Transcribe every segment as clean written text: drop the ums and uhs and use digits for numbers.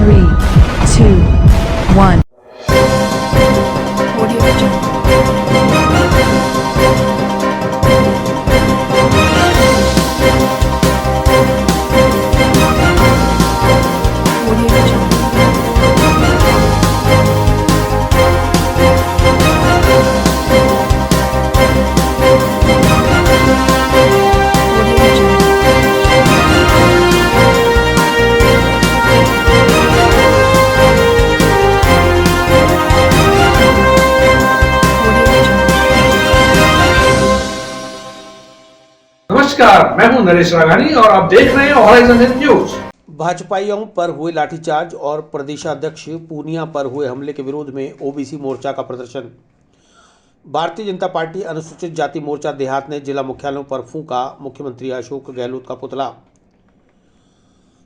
3, 2, 1. Audio Jungle. Audio Jungle. Audio Jungle. Audio Jungle. नमस्कार, मैं हूं नरेश राघानी और आप देख रहे हैं हॉराइजन न्यूज। भाजपाइयों पर हुए लाठीचार्ज और प्रदेशाध्यक्ष पूनिया पर हुए हमले के विरोध में ओबीसी मोर्चा का प्रदर्शन। भारतीय जनता पार्टी अनुसूचित जाति मोर्चा देहात ने जिला मुख्यालयों पर फूंका मुख्यमंत्री अशोक गहलोत का पुतला।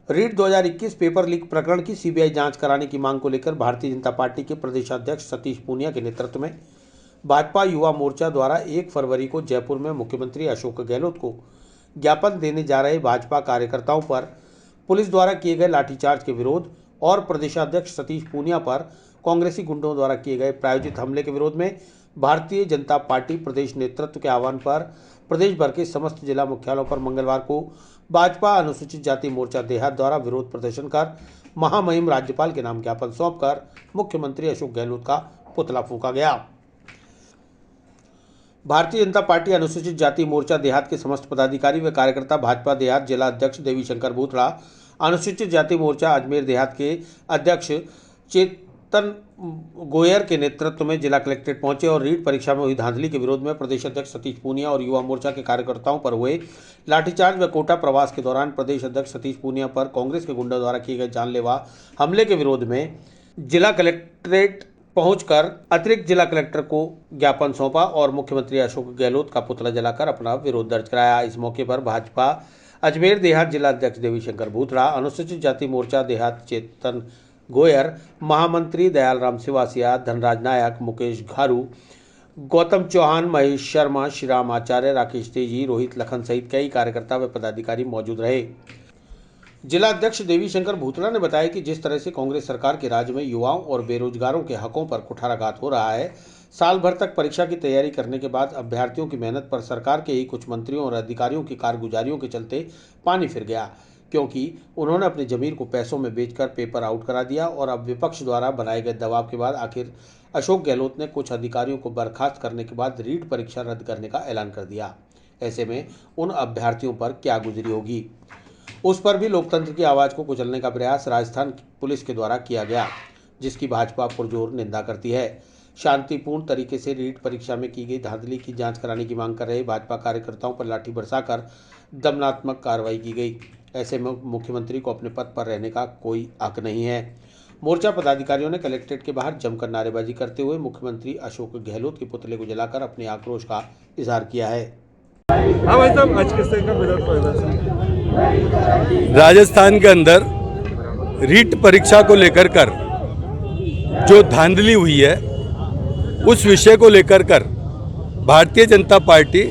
रीट 2021 पेपर लीक प्रकरण की सीबीआई जांच कराने की मांग को लेकर भारतीय जनता पार्टी के प्रदेशाध्यक्ष सतीश पूनिया के नेतृत्व में भाजपा युवा मोर्चा द्वारा 1 फरवरी को जयपुर में मुख्यमंत्री अशोक गहलोत को ज्ञापन देने जा रहे भाजपा कार्यकर्ताओं पर पुलिस द्वारा किए गए लाठीचार्ज के विरोध और प्रदेशाध्यक्ष सतीश पूनिया पर कांग्रेसी गुंडों द्वारा किए गए प्रायोजित हमले के विरोध में भारतीय जनता पार्टी प्रदेश नेतृत्व के आह्वान पर प्रदेश भर के समस्त जिला मुख्यालयों पर मंगलवार को भाजपा अनुसूचित जाति मोर्चा देहात द्वारा विरोध प्रदर्शन कर महामहिम राज्यपाल के नाम ज्ञापन सौंपकर मुख्यमंत्री अशोक गहलोत का पुतला फूंका गया। भारतीय जनता पार्टी अनुसूचित जाति मोर्चा देहात के समस्त पदाधिकारी व कार्यकर्ता भाजपा देहात जिला अध्यक्ष देवीशंकर भूतड़ा, अनुसूचित जाति मोर्चा अजमेर देहात के अध्यक्ष चेतन गोयर के नेतृत्व में जिला कलेक्ट्रेट पहुंचे और रीट परीक्षा में हुई धांधली के विरोध में प्रदेश अध्यक्ष सतीश पूनिया और युवा मोर्चा के कार्यकर्ताओं पर हुए लाठीचार्ज व कोटा प्रवास के दौरान प्रदेश अध्यक्ष सतीश पूनिया पर कांग्रेस के गुंडों द्वारा किए गए जानलेवा हमले के विरोध में जिला कलेक्ट्रेट पहुंचकर अतिरिक्त जिला कलेक्टर को ज्ञापन सौंपा और मुख्यमंत्री अशोक गहलोत का पुतला जलाकर अपना विरोध दर्ज कराया। इस मौके पर भाजपा अजमेर देहात जिला अध्यक्ष देवीशंकर भूतड़ा, अनुसूचित जाति मोर्चा देहात चेतन गोयर, महामंत्री दयालराम सिवासिया, धनराज नायक, मुकेश घारू, गौतम चौहान, महेश शर्मा, श्रीराम आचार्य, राकेश तेजी, रोहित लखन सहित कई कार्यकर्ता व पदाधिकारी मौजूद रहे। जिला अध्यक्ष देवीशंकर भूतड़ा ने बताया कि जिस तरह से कांग्रेस सरकार के राज में युवाओं और बेरोजगारों के हकों पर कुठाराघात हो रहा है, साल भर तक परीक्षा की तैयारी करने के बाद अभ्यर्थियों की मेहनत पर सरकार के ही कुछ मंत्रियों और अधिकारियों की कारगुजारियों के चलते पानी फिर गया, क्योंकि उन्होंने अपनी जमीर को पैसों में बेचकर पेपर आउट करा दिया और अब विपक्ष द्वारा बनाए गए दबाव के बाद आखिर अशोक गहलोत ने कुछ अधिकारियों को बर्खास्त करने के बाद रीट परीक्षा रद्द करने का ऐलान कर दिया। ऐसे में उन अभ्यर्थियों पर क्या गुजरी होगी, उस पर भी लोकतंत्र की आवाज़ को कुचलने का प्रयास राजस्थान पुलिस के द्वारा किया गया, जिसकी भाजपा पुरजोर निंदा करती है। शांतिपूर्ण तरीके से रीट परीक्षा में की गई धांधली की जांच कराने की मांग कर रहे भाजपा कार्यकर्ताओं पर लाठी बरसाकर दमनात्मक कार्रवाई की गई। ऐसे में मुख्यमंत्री को अपने पद पर रहने का कोई हक नहीं है। मोर्चा पदाधिकारियों ने कलेक्ट्रेट के बाहर जमकर नारेबाजी करते हुए मुख्यमंत्री अशोक गहलोत के पुतले को जलाकर अपने आक्रोश का इजहार किया है। हाँ भाई साहब, आज किस तरह का विरोध प्रदर्शन? राजस्थान के अंदर रीट परीक्षा को लेकर कर जो धांधली हुई है, उस विषय को लेकर कर भारतीय जनता पार्टी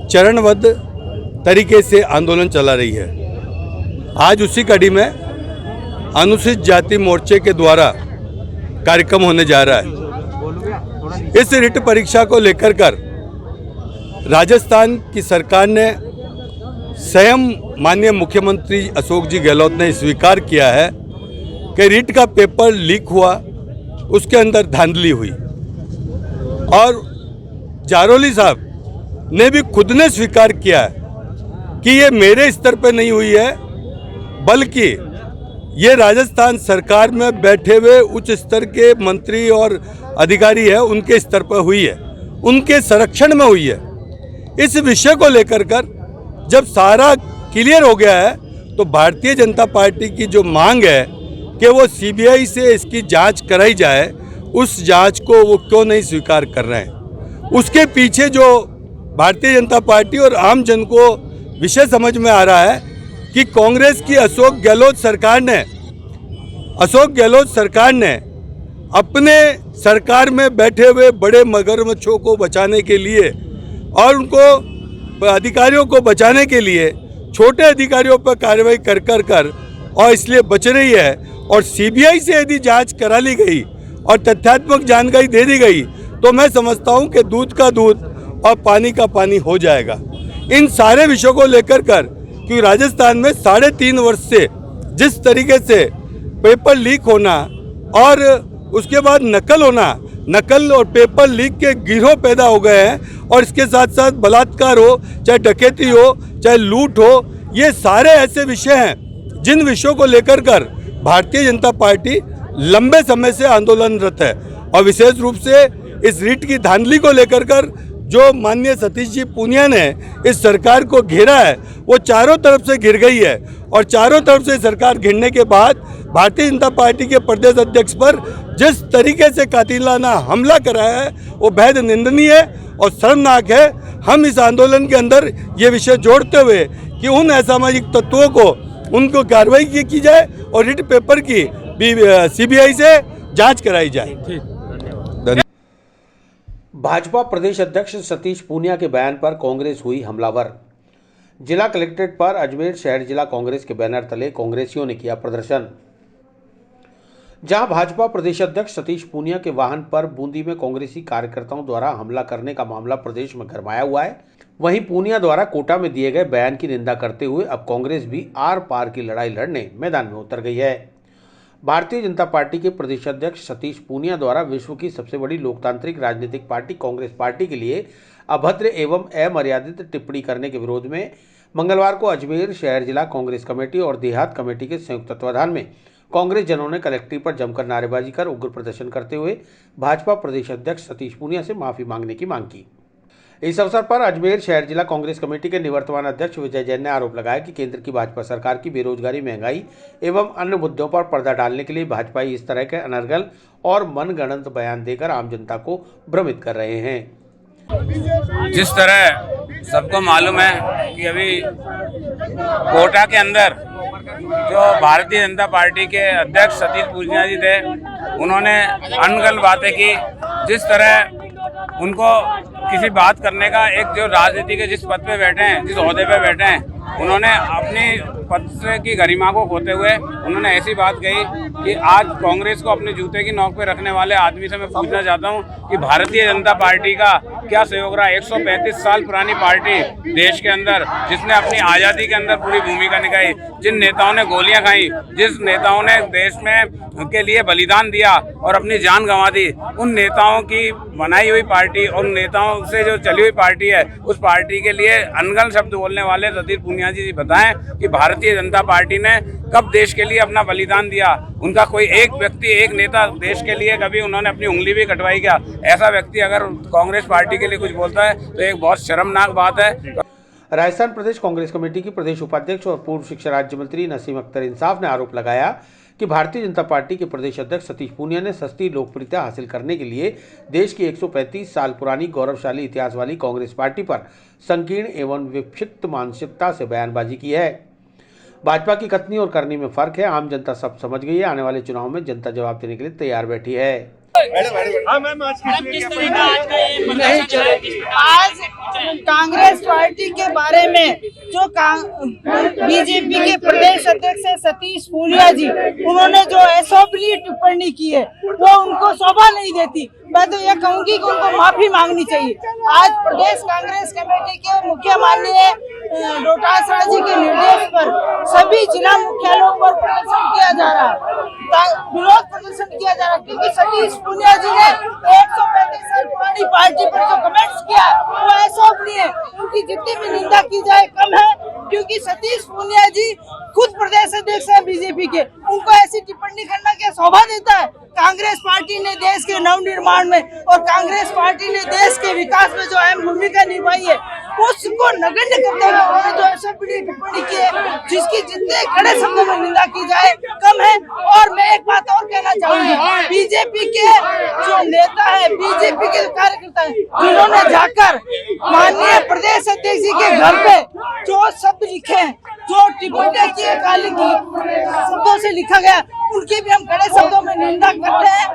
चरणबद्ध तरीके से आंदोलन चला रही है। आज उसी कड़ी में अनुसूचित जाति मोर्चे के द्वारा कार्यक्रम होने जा रहा है। इस रीट परीक्षा को लेकर कर राजस्थान की सरकार ने स्वयं माननीय मुख्यमंत्री अशोक जी गहलोत ने स्वीकार किया है कि रीट का पेपर लीक हुआ, उसके अंदर धांधली हुई और जारोली साहब ने भी खुद ने स्वीकार किया है कि ये मेरे स्तर पर नहीं हुई है, बल्कि ये राजस्थान सरकार में बैठे हुए उच्च स्तर के मंत्री और अधिकारी है, उनके स्तर पर हुई है, उनके संरक्षण में हुई है। इस विषय को लेकर कर जब सारा क्लियर हो गया है, तो भारतीय जनता पार्टी की जो मांग है कि वो सीबीआई से इसकी जांच कराई जाए, उस जांच को वो क्यों नहीं स्वीकार कर रहे हैं। उसके पीछे जो भारतीय जनता पार्टी और आम जन को विषय समझ में आ रहा है कि कांग्रेस की अशोक गहलोत सरकार ने अपने सरकार में बैठे हुए बड़े मगरमच्छों को बचाने के लिए और उनको अधिकारियों को बचाने के लिए छोटे अधिकारियों पर कार्रवाई कर और इसलिए बच रही है और सीबीआई से यदि जांच करा ली गई और तथ्यात्मक जानकारी दे दी गई तो मैं समझता हूं कि दूध का दूध और पानी का पानी हो जाएगा। इन सारे विषयों को लेकर क्योंकि राजस्थान में 3.5 वर्ष से जिस तरीके से पेपर लीक होना और उसके बाद नकल और पेपर लीक के गिरोह पैदा हो गए हैं और इसके साथ साथ बलात्कार हो, चाहे डकैती हो, चाहे लूट हो, ये सारे ऐसे विषय हैं जिन विषयों को लेकर भारतीय जनता पार्टी लंबे समय से आंदोलनरत है। और विशेष रूप से इस रीट की धांधली को लेकर जो माननीय सतीश जी पूनिया ने इस सरकार को घेरा है वो चारों तरफ से घिर गई है और चारों तरफ से सरकार घिरने के बाद भारतीय जनता पार्टी के प्रदेश अध्यक्ष पर जिस तरीके से कातिलाना हमला कराया है वो बेहद निंदनीय और शर्मनाक है। हम इस आंदोलन के अंदर ये विषय जोड़ते हुए कि उन असामाजिक तत्वों को उनको कार्रवाई की जाए और रिट पेपर की सीबीआई से जांच कराई जाए। भाजपा प्रदेश अध्यक्ष सतीश पूनिया के बयान पर कांग्रेस हुई हमलावर। जिला कलेक्ट्रेट पर अजमेर शहर जिला कांग्रेस के बैनर तले कांग्रेसियों ने किया प्रदर्शन। जहां भाजपा प्रदेश अध्यक्ष सतीश पूनिया के वाहन पर बूंदी में कांग्रेसी कार्यकर्ताओं द्वारा हमला करने का मामला प्रदेश में गरमाया हुआ है, वहीं पूनिया द्वारा कोटा में दिए गए बयान की निंदा करते हुए अब कांग्रेस भी आर पार की लड़ाई लड़ने मैदान में उतर गई है। भारतीय जनता पार्टी के प्रदेश अध्यक्ष सतीश पूनिया द्वारा विश्व की सबसे बड़ी लोकतांत्रिक राजनीतिक पार्टी कांग्रेस पार्टी के लिए अभद्र एवं अमर्यादित टिप्पणी करने के विरोध में मंगलवार को अजमेर शहर जिला कांग्रेस कमेटी और देहात कमेटी के संयुक्त तत्वाधान में कांग्रेस जनों ने कलेक्ट्रेट पर जमकर नारेबाजी कर उग्र प्रदर्शन करते हुए भाजपा प्रदेश अध्यक्ष सतीश पूनिया से माफी मांगने की मांग की। इस अवसर पर अजमेर शहर जिला कांग्रेस कमेटी के निवर्तमान अध्यक्ष विजय जैन ने आरोप लगाया कि केंद्र की भाजपा सरकार की बेरोजगारी, महंगाई एवं अन्य मुद्दों पर पर्दा डालने के लिए भाजपाई इस तरह के अनर्गल और मनगढ़ंत बयान देकर आम जनता को भ्रमित कर रहे हैं। जिस तरह सबको मालूम है कि अभी कोटा के अंदर जो भारतीय जनता पार्टी के अध्यक्ष सतीश पूनिया जी थे, उन्होंने अनगढ़ बातें की। जिस तरह उनको किसी बात करने का एक जो राजनीति के जिस पद पे बैठे हैं, जिस ओहदे पे बैठे हैं, उन्होंने अपनी पद की गरिमा को खोते हुए उन्होंने ऐसी बात कही कि आज कांग्रेस को अपने जूते की नोक पे रखने वाले आदमी से मैं पूछना चाहता हूं कि भारतीय जनता पार्टी का क्या सहयोग रहा। 135 साल पुरानी पार्टी देश के अंदर, जिसने अपनी आज़ादी के अंदर पूरी भूमिका निभाई, जिन नेताओं ने गोलियां खाई, जिस नेताओं ने देश में के लिए बलिदान दिया और अपनी जान गंवा दी, उन नेताओं की बनाई हुई पार्टी, उन नेताओं से जो चली हुई पार्टी है, उस पार्टी के लिए अनगढ़ शब्द बोलने वाले सतीश पूनिया जी बताएं कि भारतीय जनता पार्टी ने कब देश के लिए अपना बलिदान दिया। उनका कोई एक व्यक्ति, एक नेता देश के लिए कभी उन्होंने अपनी उंगली भी कटवाई क्या? ऐसा व्यक्ति अगर कांग्रेस पार्टी के लिए कुछ बोलता है तो एक बहुत शर्मनाक बात है। राजस्थान प्रदेश कांग्रेस कमेटी की प्रदेश उपाध्यक्ष और पूर्व शिक्षा राज्य मंत्री नसीम अख्तर इंसाफ ने आरोप लगाया कि भारतीय जनता पार्टी के प्रदेश अध्यक्ष सतीश पूनिया ने सस्ती लोकप्रियता हासिल करने के लिए देश की 135 साल पुरानी गौरवशाली इतिहास वाली कांग्रेस पार्टी पर संकीर्ण एवं विक्षिप्त मानसिकता से बयानबाजी की है। भाजपा की कथनी और करनी में फर्क है। आम जनता सब समझ गई है। आने वाले चुनाव में जनता जवाब देने के लिए तैयार बैठी है। आज कांग्रेस पार्टी के बारे में जो बीजेपी के प्रदेश अध्यक्ष सतीश पूनिया जी, उन्होंने जो असभ्य टिप्पणी की है वो उनको शोभा नहीं देती। मैं तो ये कहूंगी कि उनको माफी मांगनी चाहिए। आज प्रदेश कांग्रेस कमेटी के मुख्य माननीय डोटासरा जी के निर्देश पर सभी जिला मुख्यालयों पर प्रदर्शन किया जा रहा है, विरोध प्रदर्शन किया जा रहा है, क्योंकि सतीश पूनिया जी ने 135 साल पुरानी पार्टी पर जो कमेंट्स किया वो अशोभनीय है। उनकी जितनी भी निंदा की जाए कम है, क्योंकि सतीश पूनिया जी खुद प्रदेश अध्यक्ष है बीजेपी के, उनको ऐसी टिप्पणी करना क्या शोभा देता है? कांग्रेस पार्टी ने देश के नवनिर्माण में और कांग्रेस पार्टी ने देश के विकास में जो अहम भूमिका निभाई है, उसको नगण्य करते हुए उन्होंने जो ऐसा बड़ी टिप्पणी की है, जिसकी जितने कड़े शब्दों में निंदा की जाए कम है। और मैं एक बात और कहना चाहूंगी, बीजेपी के जो नेता है, बीजेपी के कार्यकर्ता है, जिन्होंने जाकर माननीय प्रदेश अध्यक्ष जी के घर पे जो शब्द लिखे हैं, जो टिप्पणी की है, काली शब्दों से लिखा गया, उनकी भी हम कड़े शब्दों में निंदा करते हैं,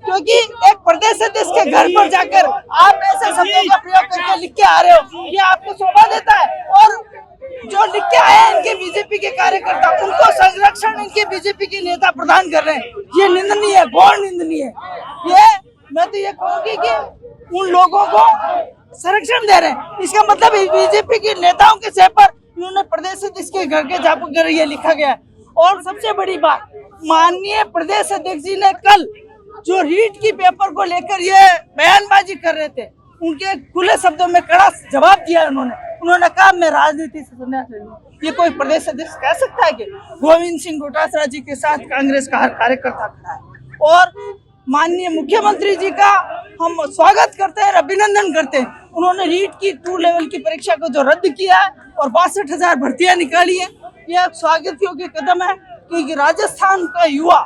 क्योंकि एक प्रदेश अध्यक्ष के घर पर जाकर आप ऐसे शब्दों का प्रयोग करके लिख के आ रहे हो, ये आपको शोभा देता है? और जो लिख के आए हैं इनके बीजेपी के कार्यकर्ता, उनको संरक्षण इनके बीजेपी के नेता प्रदान कर रहे हैं। ये निंदनीय है, घोर निंदनीय है। ये मैं तो ये कहूँगी कि उन लोगों को संरक्षण दे रहे हैं, इसका मतलब बीजेपी के नेताओं के सह पर इन्होंने प्रदेश अध्यक्ष के घर के जाकर ये लिखा गया है। और सबसे बड़ी बात, माननीय प्रदेश अध्यक्ष जी ने कल जो रीट की पेपर को लेकर ये बयानबाजी कर रहे थे, उनके खुले शब्दों में कड़ा जवाब दिया उन्होंने कहा मैं राजनीति से संन्यास ले लूं। ये कोई प्रदेश अध्यक्ष कह सकता है कि गोविंद सिंह डोटासरा जी के साथ कांग्रेस का हर कार्यकर्ता खड़ा है। और माननीय मुख्यमंत्री जी का हम स्वागत करते हैं, अभिनंदन करते हैं। उन्होंने रीट की 2 लेवल की परीक्षा को जो रद्द किया है और 62,000 भर्तियां निकाली है, यह स्वागत योग्य कदम है, क्योंकि राजस्थान का युवा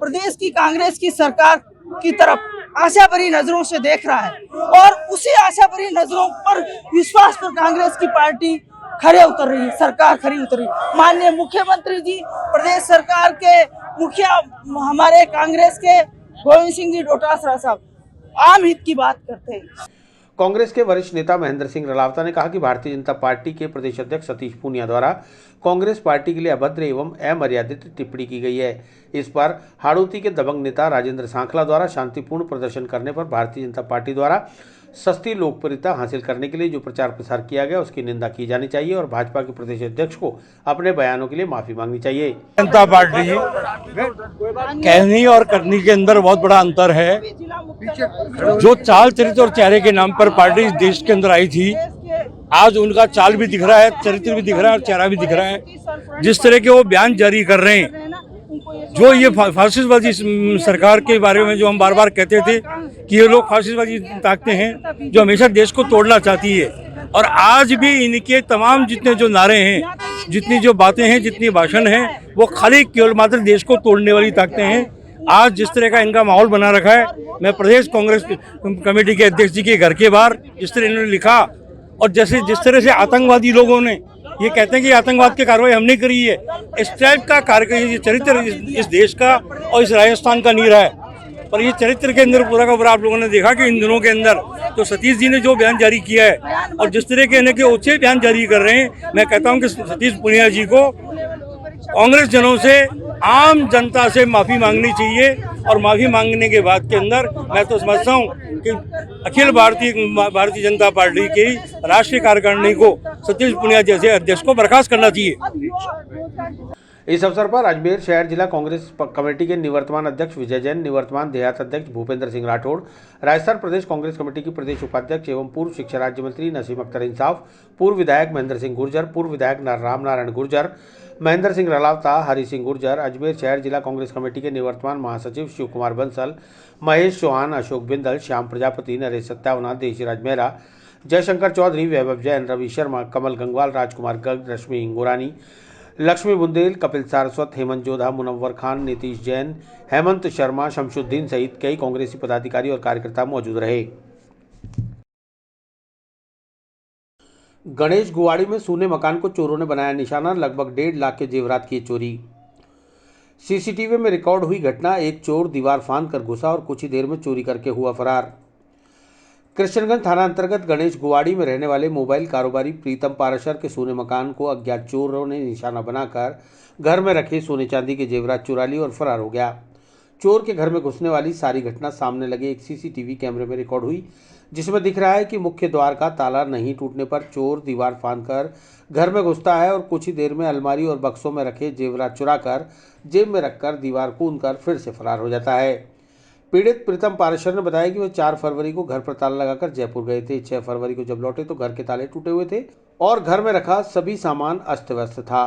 प्रदेश की कांग्रेस की सरकार की तरफ आशा भरी नजरों से देख रहा है और उसी आशा भरी नजरों पर विश्वास पर कांग्रेस की पार्टी खड़े उतर रही है, सरकार खड़ी उतर रही है। माननीय मुख्यमंत्री जी, प्रदेश सरकार के मुखिया हमारे कांग्रेस के गोविंद सिंह जी डोटासरा साहब आम हित की बात करते हैं। कांग्रेस के वरिष्ठ नेता महेंद्र सिंह रलावता ने कहा कि भारतीय जनता पार्टी के प्रदेश अध्यक्ष सतीश पूनिया द्वारा कांग्रेस पार्टी के लिए अभद्र एवं अमर्यादित टिप्पणी की गई है। इस पर हाड़ौती के दबंग नेता राजेंद्र सांखला द्वारा शांतिपूर्ण प्रदर्शन करने पर भारतीय जनता पार्टी द्वारा सस्ती लोकप्रियता हासिल करने के लिए जो प्रचार प्रसार किया गया उसकी निंदा की जानी चाहिए और भाजपा के प्रदेश अध्यक्ष को अपने बयानों के लिए माफी मांगनी चाहिए। जनता पार्टी कहनी और करनी के अंदर बहुत बड़ा अंतर है। जो चाल चरित्र और चेहरे के नाम पर पार्टी इस देश के अंदर आई थी, आज उनका चाल भी दिख रहा है, चरित्र भी दिख रहा है और चेहरा भी दिख रहा है। जिस तरह के वो बयान जारी कर रहे हैं, जो ये फासिस्टवादी सरकार के बारे में जो हम बार बार कहते थे कि ये लोग फासिस्टवादी ताकतें हैं जो हमेशा देश को तोड़ना चाहती है, और आज भी इनके तमाम जितने जो नारे हैं, जितनी जो बातें हैं, जितनी भाषण हैं, वो खाली केवल मात्र देश को तोड़ने वाली ताकतें हैं। आज जिस तरह का इनका माहौल बना रखा है, मैं प्रदेश कांग्रेस कमेटी के अध्यक्ष जी के घर के बाहर जिस तरह इन्होंने लिखा और जिस तरह से आतंकवादी लोगों ने ये कहते हैं कि आतंकवाद की कार्रवाई हमने करी है, इस टाइप का ये चरित्र इस देश का और इस राजस्थान का नहीं रहा है। पर ये चरित्र के अंदर पूरा का पूरा आप लोगों ने देखा कि इन दिनों के अंदर तो सतीश जी ने जो बयान जारी किया है और जिस तरह के इनके ऊंचे बयान जारी कर रहे हैं, मैं कहता हूं कि सतीश पूनिया जी को कांग्रेस जनों से, आम जनता से माफी मांगनी चाहिए। और माफी मांगने के बाद के अंदर मैं तो समझता हूं कि अखिल भारतीय जनता पार्टी की राष्ट्रीय कार्यकारिणी को सतीश पूनिया जैसे अध्यक्ष को बर्खास्त करना चाहिए। इस अवसर पर अजमेर शहर जिला कांग्रेस कमेटी के निवर्तमान अध्यक्ष विजय जैन, निवर्तमान देहात अध्यक्छ भूपेंद्र सिंह राठौड़, राजस्थान प्रदेश कांग्रेस कमेटी की प्रदेश उपाध्यक्ष एवं पूर्व शिक्षा राज्य मंत्री नसीम अख्तर इंसाफ, पूर्व विधायक महेंद्र सिंह गुर्जर, पूर्व विधायक राम नारायण गुर्जर, महेंद्र सिंह रलावता, हरि सिंह गुर्जर, अजमेर शहर जिला कांग्रेस कमेटी के निवर्तमान महासचिव शिव कुमार बंसल, महेश चौहान, अशोक बिंदल, श्याम प्रजापति, नरेश सत्यावना, देशीराज मेहरा, जयशंकर चौधरी, वैभव जैन, रवि शर्मा, कमल गंगवाल, राजकुमार गर्ग, रश्मि इंगोरानी, लक्ष्मी बुंदेल, कपिल सारस्वत, हेमंत जोधा, मुनव्वर खान, नीतीश जैन, हेमंत शर्मा, शमशुद्दीन सहित कई कांग्रेसी पदाधिकारी और कार्यकर्ता मौजूद रहे। गणेश गुवाड़ी में सूने मकान को चोरों ने बनाया निशाना, लगभग 1.5 लाख के जेवरात की चोरी। सीसीटीवी में रिकॉर्ड हुई घटना, एक चोर दीवार फांद कर घुसा और कुछ ही देर में चोरी करके हुआ फरार। कृष्णगंज थाना अंतर्गत गणेश गुवाड़ी में रहने वाले मोबाइल कारोबारी प्रीतम पाराशर के सोने मकान को अज्ञात चोरों ने निशाना बनाकर घर में रखे सोने चांदी के जेवरात चुरा लिए और फरार हो गया। चोर के घर में घुसने वाली सारी घटना सामने लगे एक सीसीटीवी कैमरे में रिकॉर्ड हुई, जिसमें दिख रहा है कि मुख्य द्वार का ताला नहीं टूटने पर चोर दीवार फांदकर घर में घुसता है और कुछ ही देर में अलमारी और बक्सों में रखे जेवरात चुराकर जेब में रखकर दीवार कूदकर फिर से फरार हो जाता है। पीड़ित प्रीतम पाराशर ने बताया कि वह 4 फरवरी को घर पर ताला लगाकर जयपुर गए थे। 6 फरवरी को जब लौटे तो घर के ताले टूटे हुए थे और घर में रखा सभी सामान अस्त व्यस्त था।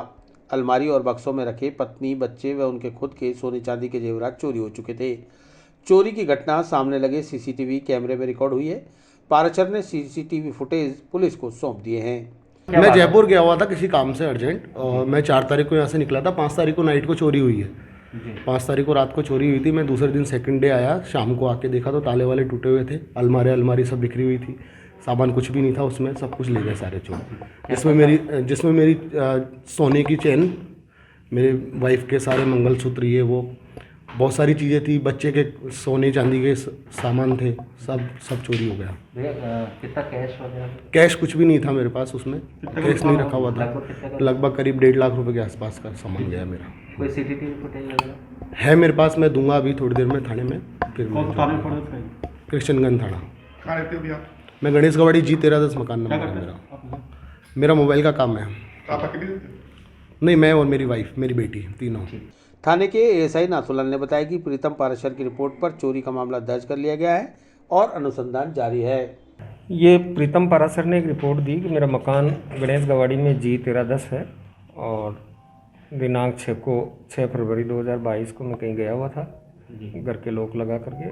अलमारी और बक्सों में रखे पत्नी, बच्चे व उनके खुद के सोने चांदी के जेवरात चोरी हो चुके थे। चोरी की घटना सामने लगे सीसीटीवी कैमरे में रिकॉर्ड हुई है। पाराशर ने सीसीटीवी फुटेज पुलिस को सौंप दिए हैं। मैं जयपुर गया हुआ था किसी काम से अर्जेंट, और मैं 4 तारीख को यहाँ से निकला था। 5 तारीख को नाइट को चोरी हुई है। 5 तारीख को रात को चोरी हुई थी। मैं दूसरे दिन सेकंड डे आया, शाम को आके देखा तो ताले वाले टूटे हुए थे, अलमारी सब बिखरी हुई थी, सामान कुछ भी नहीं था उसमें, सब कुछ ले गए सारे चोर। जिसमें मेरी सोने की चेन, मेरे वाइफ के सारे मंगलसूत्र, ये वो, बहुत सारी चीज़ें थी, बच्चे के सोने चांदी के सामान थे, सब चोरी हो गया। कितना कैश वगैरह? कैश कुछ भी नहीं था मेरे पास, उसमें कैश नहीं रखा हुआ था। लगभग करीब 1.5 लाख रुपए के आसपास का सामान गया मेरा। कोई सीसीटीवी फुटेज वगैरह है मेरे पास, मैं दूंगा अभी थोड़ी देर में थाने में। फिर कृष्णगंज थाना। मैं गणेश गवाड़ी G1310 मकान नंबर है मेरा। मेरा मोबाइल का काम है। नहीं, मैं और मेरी वाइफ, मेरी बेटी, तीनों। थाने के एएसआई नाथुलाल ने बताया कि प्रीतम पाराशर की रिपोर्ट पर चोरी का मामला दर्ज कर लिया गया है और अनुसंधान जारी है। ये प्रीतम पाराशर ने एक रिपोर्ट दी कि मेरा मकान गणेश गवाड़ी में G1310 है और दिनांक 6 फरवरी 2022 को मैं कहीं गया हुआ था घर के लॉक लगा करके,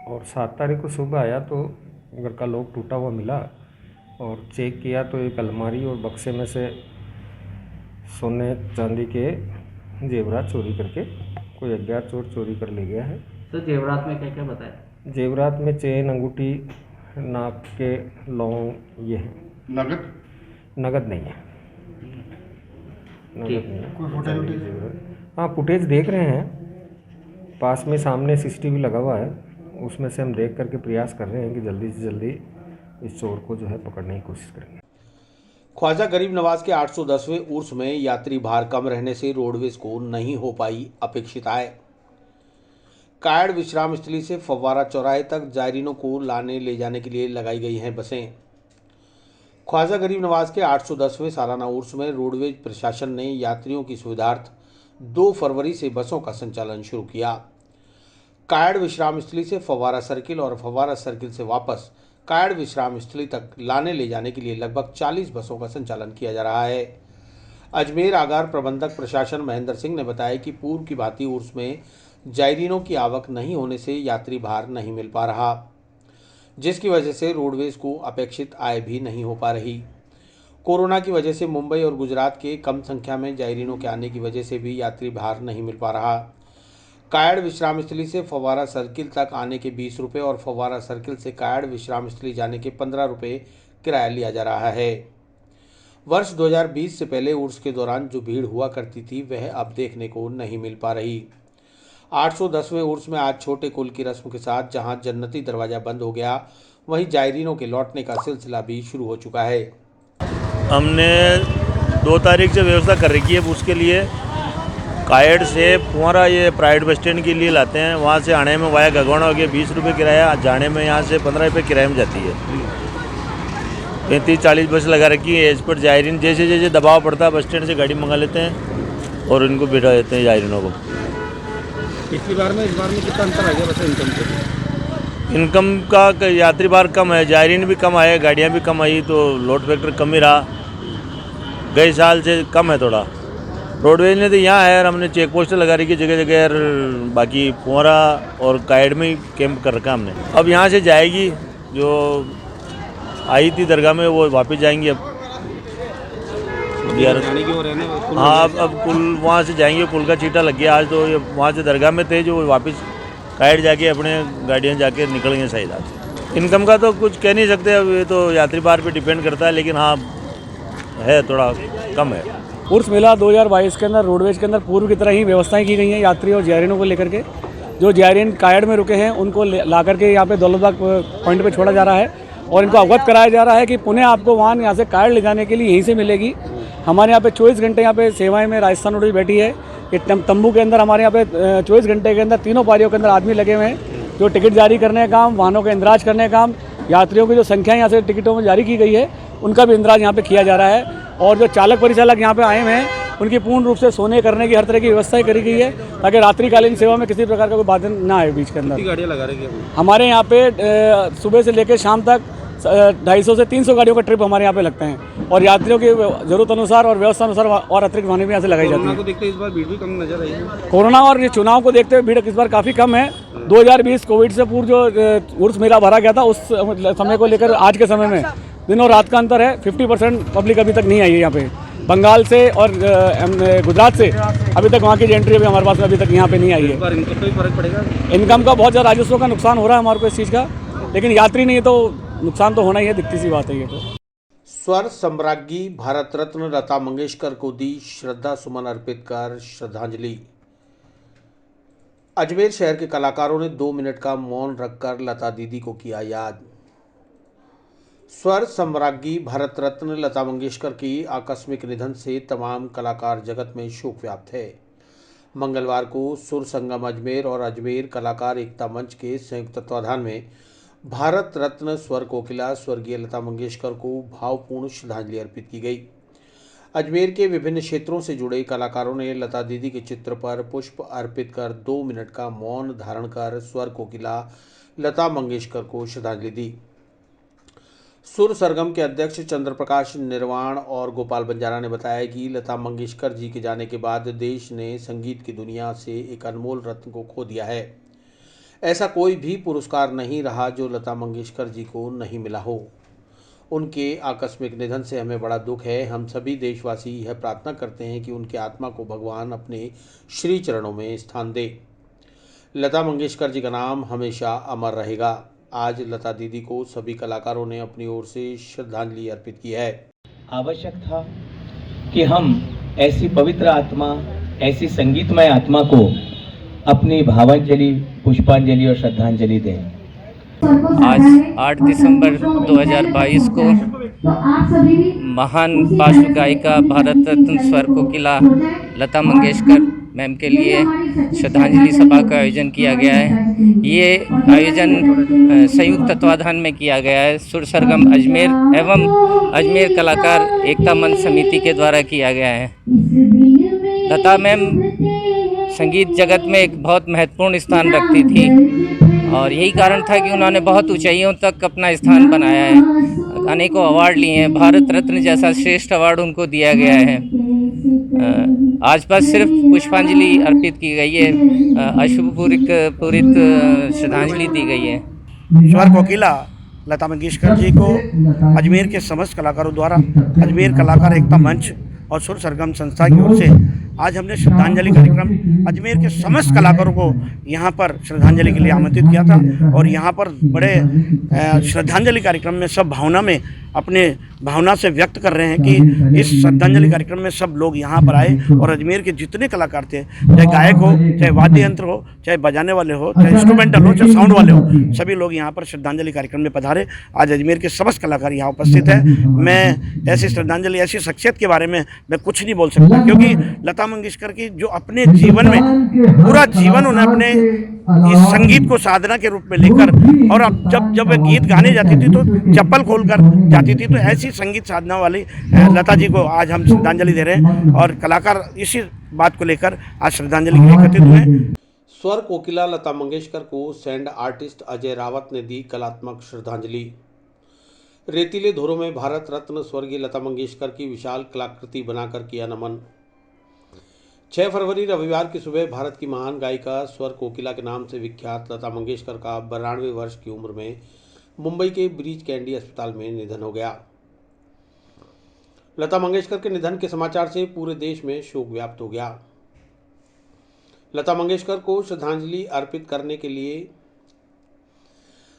और 7 तारीख को सुबह आया तो घर का लॉक टूटा हुआ मिला और चेक किया तो एक अलमारी और बक्से में से सोने चांदी के जेवरात चोरी करके कोई अज्ञात चोर चोरी कर ले गया है। तो जेवरात में क्या क्या बताया? जेवरात में चेन, अंगूठी, नाक के लौंग ये है। नगद नहीं है। नगद नहीं है। हाँ, फुटेज देख रहे हैं, पास में सामने CCTV लगा हुआ है, उसमें से हम देख करके प्रयास कर रहे हैं कि जल्दी से जल्दी इस चोर को जो है पकड़ने की कोशिश करेंगे। ख्वाजा गरीब नवाज के 810वें उर्स में यात्री भार कम रहने से रोडवेज को नहीं हो पाई अपेक्षित आय। कायड़ विश्राम स्थली से फव्वारा चौराहे तक जायरीनों को लाने ले जाने के लिए लगाई गई हैं बसें। ख्वाजा गरीब नवाज के 810वें सालाना उर्स में रोडवेज प्रशासन ने यात्रियों की सुविधार्थ 2 फरवरी से बसों का संचालन शुरू किया। कायड़ विश्राम स्थली से फव्वारा सर्किल और फव्वारा सर्किल से वापस कायड़ विश्राम स्थली तक लाने ले जाने के लिए लगभग 40 बसों का संचालन किया जा रहा है। अजमेर आगार प्रबंधक प्रशासन महेंद्र सिंह ने बताया कि पूर्व की भांति उर्स में जायरीनों की आवक नहीं होने से यात्री भार नहीं मिल पा रहा, जिसकी वजह से रोडवेज को अपेक्षित आय भी नहीं हो पा रही। कोरोना की वजह से मुंबई और गुजरात के कम संख्या में जायरीनों के आने की वजह से भी यात्री भार नहीं मिल पा रहा। कायड़ विश्राम स्थली से फव्वारा सर्किल तक आने के 20 रुपये और फव्वारा सर्किल से कायड़ विश्राम स्थली जाने के 15 रुपये किराया लिया जा रहा है। वर्ष 2020 से पहले उर्स के दौरान जो भीड़ हुआ करती थी वह अब देखने को नहीं मिल पा रही। 810वें उर्स में आज छोटे कुल की रस्म के साथ जहां जन्नती दरवाजा बंद हो गया, वहीं जायरीनों के लौटने का सिलसिला भी शुरू हो चुका है। हमने 2 तारीख से व्यवस्था कर रखी है, उसके लिए कायड़ से फुआरा ये प्राइवेट बस स्टैंड के लिए लाते हैं, वहाँ से आने में वाया गगवाना हो गया 20 रुपये किराया, जाने में यहाँ से 15 रुपये किराए में जाती है। 35-40 बस लगा रखी है। इस पर जायरीन जैसे जैसे दबाव पड़ता है बस स्टैंड से गाड़ी मंगा लेते हैं और इनको बिठा देते हैं जायरीनों को। पिछली बार में इस बार में कितना अंतर आ गया वैसे इनकम से? इनकम का यात्री भार कम है, जायरीन भी कम आए, गाड़ियाँ भी कम आई, तो लोड फैक्टर कम ही रहा। गए साल से कम है थोड़ा। रोडवेज ने तो यहाँ है और हमने चेक पोस्ट लगा रही है जगह जगह, और बाकी फुआरा और कायड़ में ही कैंप कर रखा हमने। अब यहाँ से जाएगी, जो आई थी दरगाह में वो वापस जाएंगी अब यार। हाँ, अब कुल वहाँ से जाएंगे, कुल का चीटा लग गया आज, तो ये वहाँ से दरगाह में थे जो वापस कायड़ जाके अपने गाड़ियाँ जाके निकलेंगे सही रात। इनकम का तो कुछ कह नहीं सकते, अब ये तो यात्री भार पे डिपेंड करता है, लेकिन हाँ है थोड़ा कम है। उर्स मेला 2022 के अंदर रोडवेज के अंदर पूर्व की तरह ही व्यवस्थाएं की गई हैं यात्री और जायरीनों को लेकर के। जो जायरीन कायड़ में रुके हैं उनको ला करके यहाँ पे दौलतबाग पॉइंट पे छोड़ा जा रहा है और इनको अवगत कराया जा रहा है कि पुनः आपको वाहन यहाँ से कायड़ ले जाने के लिए यहीं से मिलेगी। हमारे यहाँ पे 24 घंटे यहाँ पे सेवाएं में राजस्थान रोडवेज बैठी है। कि तंबू के अंदर हमारे यहाँ पे 24 घंटे के अंदर तीनों पारियों के अंदर आदमी लगे हुए हैं, जो टिकट जारी करने का काम, वाहनों का इंदराज करने का काम, यात्रियों की जो संख्या यहाँ से टिकटों में जारी की गई है उनका भी इंदराज यहाँ पे किया जा रहा है। और जो चालक परिचालक यहाँ पे आए हुए हैं उनकी पूर्ण रूप से सोने करने की हर तरह की व्यवस्थाई करी गई है, ताकि रात्रिकालीन सेवा में किसी प्रकार का कोई बाधा ना आए बीच के अंदर। गाड़ियाँ लगा रही है हमारे यहाँ पे सुबह से लेकर शाम तक 250 से 300 गाड़ियों का ट्रिप हमारे यहाँ पे लगते हैं और यात्रियों की जरूरत अनुसार और व्यवस्था अनुसार और अतिरिक्त वाहन भी यहाँ से लगाई जाती है। कोरोना को देखते इस बार भीड़ भी कम नजर आई है। कोरोना और ये चुनाव को देखते हुए भीड़ इस बार काफ़ी कम है। 2020 कोविड से पूर्व जो उर्स मेला भरा गया था उस समय को लेकर आज के समय में दिन और रात का अंतर है। 50% पब्लिक अभी तक नहीं आई है यहाँ पे। बंगाल से और गुजरात से अभी तक वहाँ की एंट्री अभी हमारे पास अभी तक यहाँ पे नहीं आई है। इनकम तो फर्क पड़ेगा। इनकम का बहुत ज़्यादा राजस्व का नुकसान हो रहा है हमारे को इस चीज़ का, लेकिन यात्री नहीं है तो नुकसान तो होना ही है, दिखती सी बात है ये तो। स्वर सम्राज्ञी भारत रत्न लता मंगेशकर को दी श्रद्धा सुमन अर्पित कर श्रद्धांजलि। अजमेर शहर के कलाकारों ने 2 मिनट का मौन रखकर लता दीदी को किया याद। स्वर सम्राज्ञी भारत रत्न लता मंगेशकर की आकस्मिक निधन से तमाम कलाकार जगत में शोक व्याप्त है। मंगलवार को सुर संगम अजमेर और अजमेर कलाकार एकता मंच के संयुक्त तत्वाधान में भारत रत्न स्वर कोकिला स्वर्गीय लता मंगेशकर को भावपूर्ण श्रद्धांजलि अर्पित की गई। अजमेर के विभिन्न क्षेत्रों से जुड़े कलाकारों ने लता दीदी के चित्र पर पुष्प अर्पित कर 2 मिनट का मौन धारण कर स्वर कोकिला लता मंगेशकर को श्रद्धांजलि दी। सुर सरगम के अध्यक्ष चंद्र प्रकाश निर्वाण और गोपाल बंजारा ने बताया कि लता मंगेशकर जी के जाने के बाद देश ने संगीत की दुनिया से एक अनमोल रत्न को खो दिया है। ऐसा कोई भी पुरस्कार नहीं रहा जो लता मंगेशकर जी को नहीं मिला हो। उनके आकस्मिक निधन से हमें बड़ा दुख है। हम सभी देशवासी यह प्रार्थना करते हैं कि उनकी आत्मा को भगवान अपने श्री चरणों में स्थान दे। लता मंगेशकर जी का नाम हमेशा अमर रहेगा। आज लता दीदी को सभी कलाकारों ने अपनी ओर से श्रद्धांजलि अर्पित की है। आवश्यक था कि हम ऐसी पवित्र आत्मा, ऐसी संगीतमय आत्मा को अपनी भावांजलि, पुष्पांजलि और श्रद्धांजलि दें। आज 8 दिसंबर 2022 को महान पार्श्व गायिका भारत रत्न स्वर कोकिला लता मंगेशकर मैम के लिए श्रद्धांजलि सभा का आयोजन किया गया है। ये आयोजन संयुक्त तत्वाधान में किया गया है। सुर सरगम अजमेर एवं अजमेर कलाकार एकता मंच समिति के द्वारा किया गया है। लता मैम संगीत जगत में एक बहुत महत्वपूर्ण स्थान रखती थी और यही कारण था कि उन्होंने बहुत ऊंचाइयों तक अपना स्थान बनाया है। अनेकों अवार्ड लिए हैं। भारत रत्न जैसा श्रेष्ठ अवार्ड उनको दिया गया है। आज बस सिर्फ पुष्पांजलि अर्पित की गई है, अश्रुपूरित श्रद्धांजलि दी गई है। स्वर कोकिला लता मंगेशकर जी को अजमेर के समस्त कलाकारों द्वारा अजमेर कलाकार एकता मंच और सुर सरगम संस्था की ओर से आज हमने श्रद्धांजलि कार्यक्रम अजमेर के समस्त कलाकारों को यहाँ पर श्रद्धांजलि के लिए आमंत्रित किया था और यहाँ पर बड़े श्रद्धांजलि कार्यक्रम में सब अपने भावना से व्यक्त कर रहे हैं कि इस श्रद्धांजलि कार्यक्रम में सब लोग यहाँ पर आए और अजमेर के जितने कलाकार थे, चाहे गायक हो, चाहे वाद्य यंत्र हो, चाहे बजाने वाले हो, चाहे इंस्ट्रूमेंटल हो, चाहे साउंड वाले हो, सभी लोग यहाँ पर श्रद्धांजलि कार्यक्रम में पधारे। आज अजमेर के समस्त कलाकार यहाँ उपस्थित हैं। मैं ऐसी श्रद्धांजलि, ऐसी शख्सियत के बारे में मैं कुछ नहीं बोल सकता, क्योंकि लता मंगेशकर की जो अपने जीवन में पूरा जीवन उन्हें अपने इस संगीत को साधना के रूप में लेकर, और अब जब वे गीत गाने जाती थी तो चप्पल खोलकर जाती थी, तो ऐसी संगीत साधना वाली लता जी को आज हम श्रद्धांजलि दे रहे हैं और कलाकार इसी बात को लेकर आज श्रद्धांजलि के लिए एकत्रित हुए। स्वर कोकिला लता मंगेशकर को सैंड आर्टिस्ट अजय रावत ने दी कलात्मक श्रद्धांजलि। रेतीले धोरों में भारत रत्न स्वर्गीय लता मंगेशकर की विशाल कलाकृति बनाकर किया नमन। 6 फरवरी रविवार की सुबह भारत की महान गायिका स्वर कोकिला के नाम से विख्यात लता मंगेशकर का 92 वर्ष की उम्र में मुंबई के ब्रीच कैंडी अस्पताल में निधन हो गया। लता मंगेशकर के निधन के समाचार से पूरे देश में शोक व्याप्त हो गया। लता मंगेशकर को श्रद्धांजलि अर्पित करने के लिए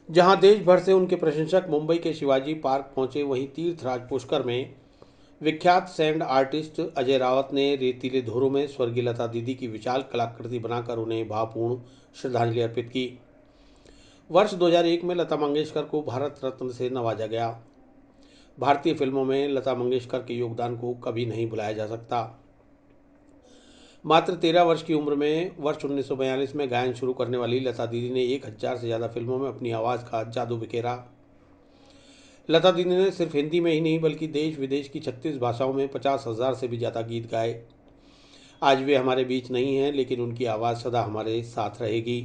जहां देश भर से उनके प्रशंसक मुंबई के शिवाजी पार्क पहुंचे, वहीं तीर्थराज पुष्कर में विख्यात सैंड आर्टिस्ट अजय रावत ने रेतीले धोरों में स्वर्गीय लता दीदी की विशाल कलाकृति बनाकर उन्हें भावपूर्ण श्रद्धांजलि अर्पित की। वर्ष 2001 में लता मंगेशकर को भारत रत्न से नवाजा गया। भारतीय फिल्मों में लता मंगेशकर के योगदान को कभी नहीं भुलाया जा सकता। मात्र 13 वर्ष की उम्र में वर्ष 1942 में गायन शुरू करने वाली लता दीदी ने 1000 से ज़्यादा फिल्मों में अपनी आवाज़ का जादू बिखेरा। लता दीदी ने सिर्फ हिंदी में ही नहीं बल्कि देश विदेश की 36 भाषाओं में 50,000 से भी ज़्यादा गीत गाए। आज वे हमारे बीच नहीं हैं, लेकिन उनकी आवाज़ सदा हमारे साथ रहेगी।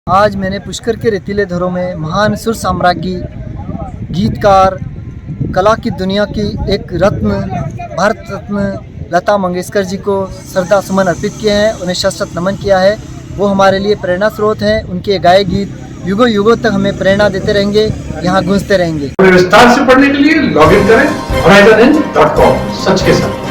आज मैंने पुष्कर के रेतीले धरों में महान सुर साम्राज्ञी, गीतकार, कला की दुनिया की एक रत्न, भारत रत्न लता मंगेशकर जी को श्रद्धा सुमन अर्पित किए हैं, उन्हें शत नमन किया है। वो हमारे लिए प्रेरणा स्रोत हैं। उनके गाए गीत युगों युगों तक हमें प्रेरणा देते रहेंगे, यहाँ गूंजते रहेंगे। विस्तार से पढ़ने के लिए लॉग इन करें horizonhind.com। सच के साथ।